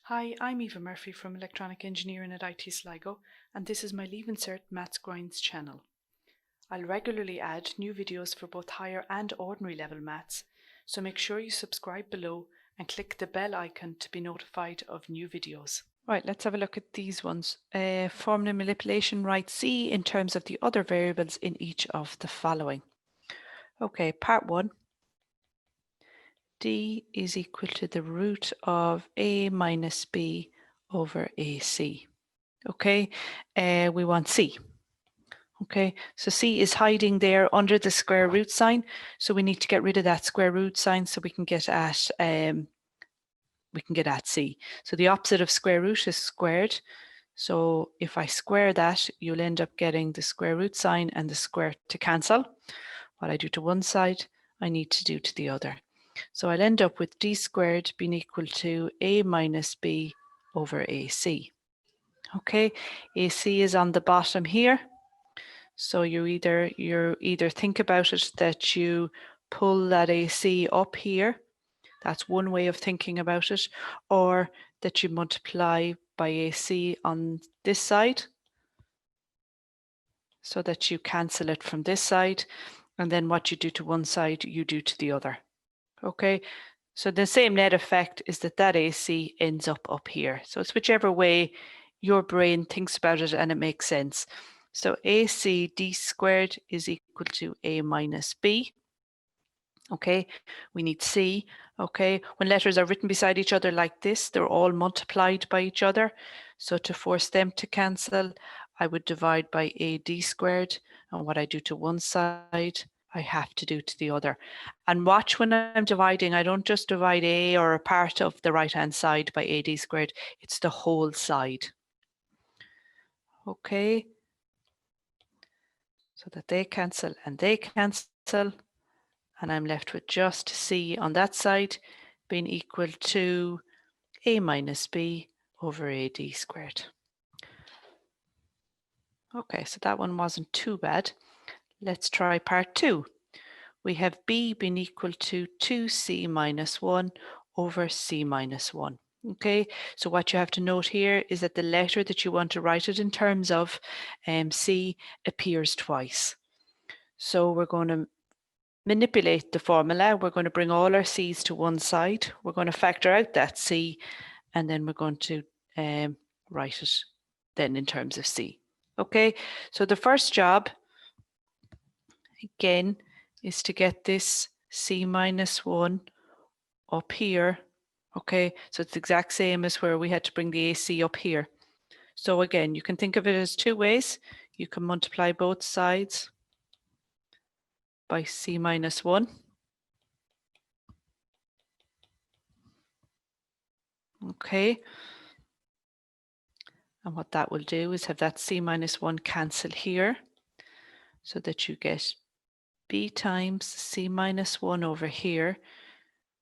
Hi, I'm Eva Murphy from Electronic Engineering at IT Sligo, and this is my Leaving Cert Maths Grinds channel. I'll regularly add new videos for both higher and ordinary level maths, so make sure you subscribe below and click the bell icon to be notified of new videos. Right, let's have a look at these ones. Formula manipulation, write C in terms of the other variables in each of the following. Okay, part 1. D is equal to the root of A minus B over AC. Okay, we want C. Okay, so C is hiding there under the square root sign, so we need to get rid of that square root sign so we can get at C. So the opposite of square root is squared. So if I square that, you'll end up getting the square root sign and the square to cancel. What I do to one side, I need to do to the other. So I'll end up with D squared being equal to A minus B over AC. Okay, AC is on the bottom here. So you either think about it that you pull that AC up here. That's one way of thinking about it, or that you multiply by AC on this side so that you cancel it from this side, and then what you do to one side, you do to the other. Okay, so the same net effect is that AC ends up here. So it's whichever way your brain thinks about it and it makes sense. So AC D squared is equal to A minus B. Okay, we need C. Okay, when letters are written beside each other like this, they're all multiplied by each other. So to force them to cancel, I would divide by AD squared, and what I do to one side, I have to do to the other. And watch when I'm dividing, I don't just divide A or a part of the right-hand side by AD squared, it's the whole side. Okay, so that they cancel and they cancel, and I'm left with just C on that side being equal to A minus B over AD squared. Okay, so that one wasn't too bad. Let's try part 2. We have B being equal to 2C minus 1 over C minus 1. Okay, so what you have to note here is that the letter that you want to write it in terms of C appears twice. So we're going to manipulate the formula. We're going to bring all our C's to one side. We're going to factor out that C, and then we're going to write it then in terms of C. Okay, so the first job, again, is to get this C minus 1 up here. Okay, so it's the exact same as where we had to bring the AC up here. So again, you can think of it as two ways. You can multiply both sides by C minus 1. Okay, and what that will do is have that C minus 1 cancel here, so that you get B times C minus 1 over here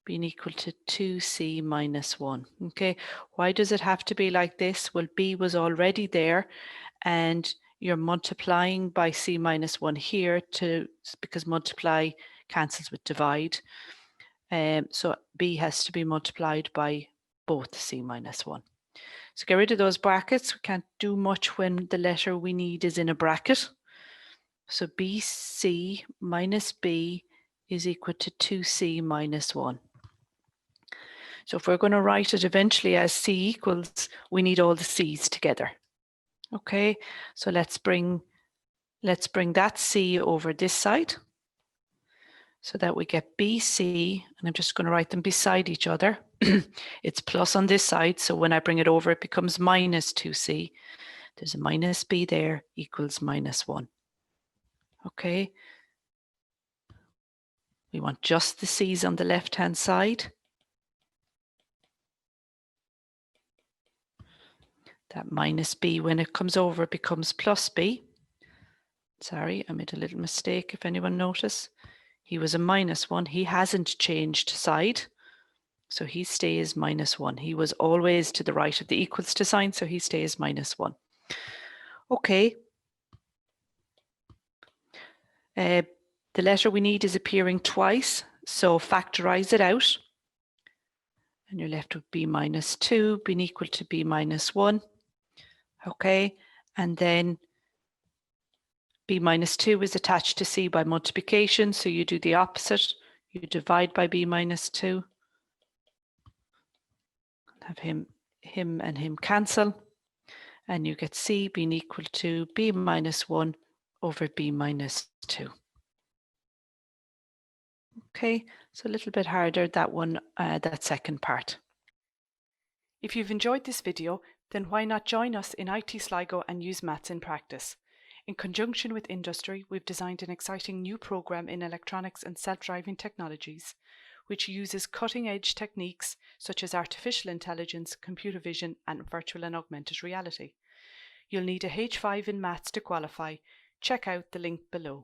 being equal to 2C minus 1. Okay, why does it have to be like this? Well, B was already there, and you're multiplying by C minus 1 here because multiply cancels with divide. So B has to be multiplied by both C minus 1. So get rid of those brackets. We can't do much when the letter we need is in a bracket. So BC minus B is equal to 2C minus 1. So if we're going to write it eventually as C equals, we need all the C's together. Okay, so let's bring that C over this side so that we get BC, and I'm just going to write them beside each other. It's plus on this side, so when I bring it over, it becomes minus 2C. There's a minus B there, equals minus 1. Okay. We want just the C's on the left-hand side. That minus B, when it comes over, becomes plus B. Sorry, I made a little mistake, if anyone noticed. He was a minus 1. He hasn't changed side, so he stays minus 1. He was always to the right of the equals to sign, so he stays minus 1. Okay. The letter we need is appearing twice, so factorize it out. and you're left with b minus 2 being equal to b minus 1. Okay, and then b minus 2 is attached to c by multiplication, so you do the opposite. You divide by b minus 2. Have him and him cancel, and you get c being equal to b minus 1 over b minus 2. Okay, so a little bit harder, that one, that second part. If you've enjoyed this video, then why not join us in IT Sligo and use maths in practice. In conjunction with industry, we've designed an exciting new program in electronics and self-driving technologies, which uses cutting-edge techniques such as artificial intelligence, computer vision, and virtual and augmented reality. You'll need a H5 in maths to qualify. Check out the link below.